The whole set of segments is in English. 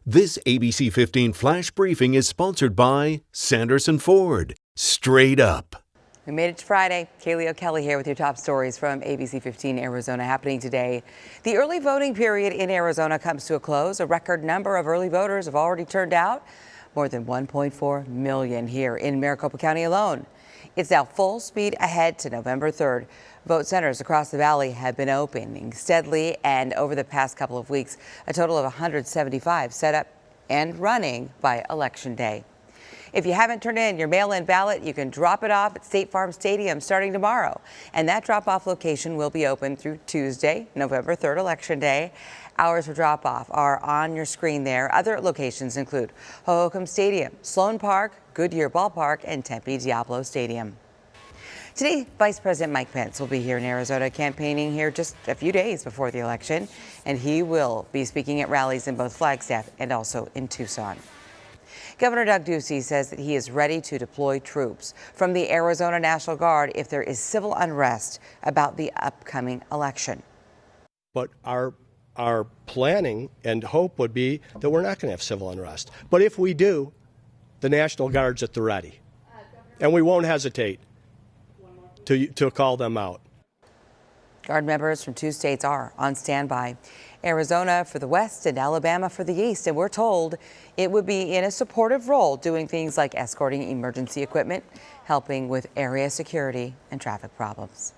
This ABC 15 Flash Briefing is sponsored by Sanderson Ford. Straight up. We made it to Friday. Kaylee O'Kelly here with your top stories from ABC 15 Arizona happening today. The early voting period in Arizona comes to a close. A record number of early voters have already turned out. More than 1.4 million here in Maricopa County alone. It's now full speed ahead to November 3rd. Vote centers across the valley have been opening steadily, and over the past couple of weeks, a total of 175 set up and running by Election Day. If you haven't turned in your mail-in ballot, you can drop it off at State Farm Stadium starting tomorrow. And that drop-off location will be open through Tuesday, November 3rd, Election Day. Hours for drop-off are on your screen there. Other locations include Hohokam Stadium, Sloan Park, Goodyear Ballpark, and Tempe Diablo Stadium. Today, Vice President Mike Pence will be here in Arizona campaigning here just a few days before the election, and he will be speaking at rallies in both Flagstaff and also in Tucson. Governor Doug Ducey says that he is ready to deploy troops from the Arizona National Guard if there is civil unrest about the upcoming election. But our planning and hope would be that we're not going to have civil unrest. But if we do, the National Guard's at the ready, and we won't hesitate to call them out. Guard members from 2 states are on standby. Arizona for the west and Alabama for the east, and we're told it would be in a supportive role doing things like escorting emergency equipment, helping with area security and traffic problems.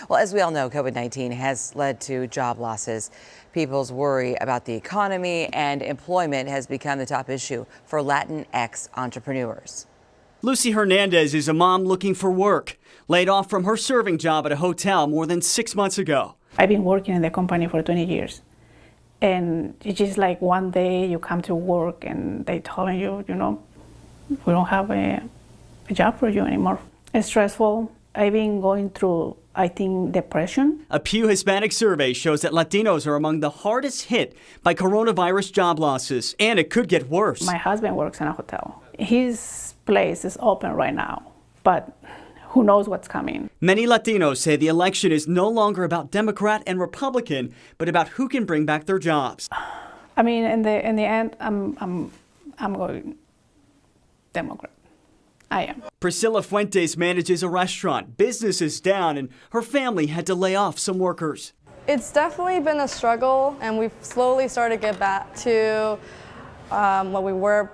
Well, as we all know, COVID-19 has led to job losses. People's worry about the economy and employment has become the top issue for Latinx entrepreneurs. Lucy Hernandez is a mom looking for work, laid off from her serving job at a hotel more than 6 months ago. I've been working in the company for 20 years. And it's just like one day you come to work and they tell you, we don't have a job for you anymore. It's stressful. I've been going through, I think, depression. A Pew Hispanic survey shows that Latinos are among the hardest hit by coronavirus job losses, and it could get worse. My husband works in a hotel. His place is open right now, but who knows what's coming. Many Latinos say the election is no longer about Democrat and Republican, but about who can bring back their jobs. I mean, in the end, I'm going Democrat. I am. Priscilla Fuentes manages a restaurant. Business is down, and her family had to lay off some workers. It's definitely been a struggle, and we've slowly started to get back to what we were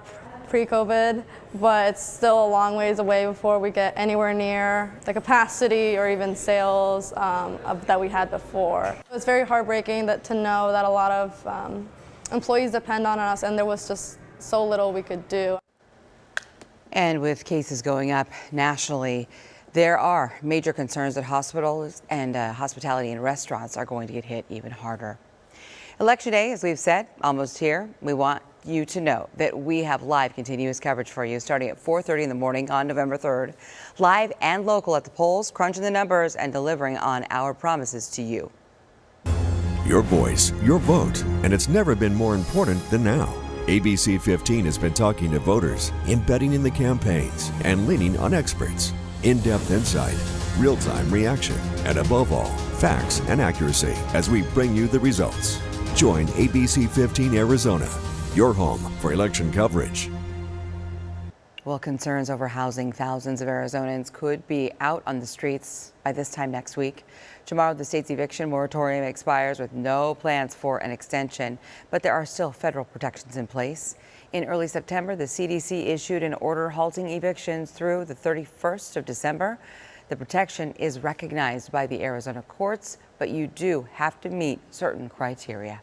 pre-COVID, but it's still a long ways away before we get anywhere near the capacity or even sales that we had before. It's very heartbreaking to know that a lot of employees depend on us, and there was just so little we could do. And with cases going up nationally, there are major concerns that hospitals and hospitality and restaurants are going to get hit even harder. Election Day, as we've said, almost here. We want you to know that we have live continuous coverage for you starting at 4:30 in the morning on November 3rd. Live and local at the polls, crunching the numbers and delivering on our promises to you. Your voice, your vote, and it's never been more important than now. ABC 15 has been talking to voters, embedding in the campaigns, and leaning on experts. In-depth insight, real-time reaction, and above all, facts and accuracy as we bring you the results. Join ABC 15 Arizona, your home for election coverage. Well, concerns over housing thousands of Arizonans could be out on the streets by this time next week. Tomorrow, the state's eviction moratorium expires with no plans for an extension, but there are still federal protections in place. In early September, the CDC issued an order halting evictions through the 31st of December. The protection is recognized by the Arizona courts, but you do have to meet certain criteria.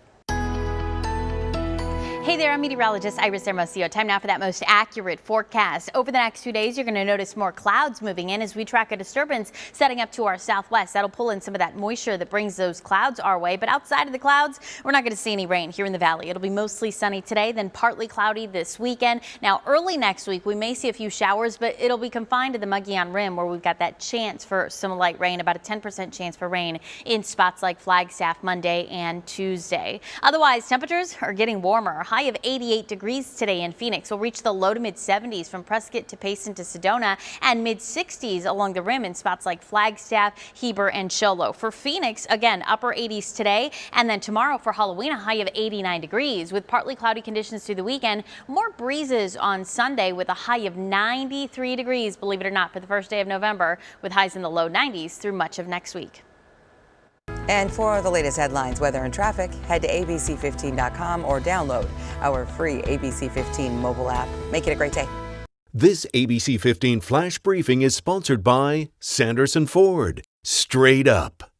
Hey there, I'm meteorologist Iris Hermosillo. Time now for that most accurate forecast. Over the next 2 days, you're going to notice more clouds moving in as we track a disturbance setting up to our southwest. That'll pull in some of that moisture that brings those clouds our way. But outside of the clouds, we're not going to see any rain here in the valley. It'll be mostly sunny today, then partly cloudy this weekend. Now, early next week, we may see a few showers, but it'll be confined to the Mogollon Rim where we've got that chance for some light rain, about a 10% chance for rain in spots like Flagstaff Monday and Tuesday. Otherwise, temperatures are getting warmer. High high of 88 degrees today in Phoenix. We'll reach the low to mid 70s from Prescott to Payson to Sedona, and mid 60s along the rim in spots like Flagstaff, Heber, and Show Low. For Phoenix, again, upper 80s today, and then tomorrow for Halloween, a high of 89 degrees with partly cloudy conditions through the weekend. More breezes on Sunday with a high of 93 degrees, believe it or not, for the first day of November, with highs in the low 90s through much of next week. And for the latest headlines, weather, and traffic, head to abc15.com or download our free ABC15 mobile app. Make it a great day. This ABC 15 Flash Briefing is sponsored by Sanderson Ford. Straight up.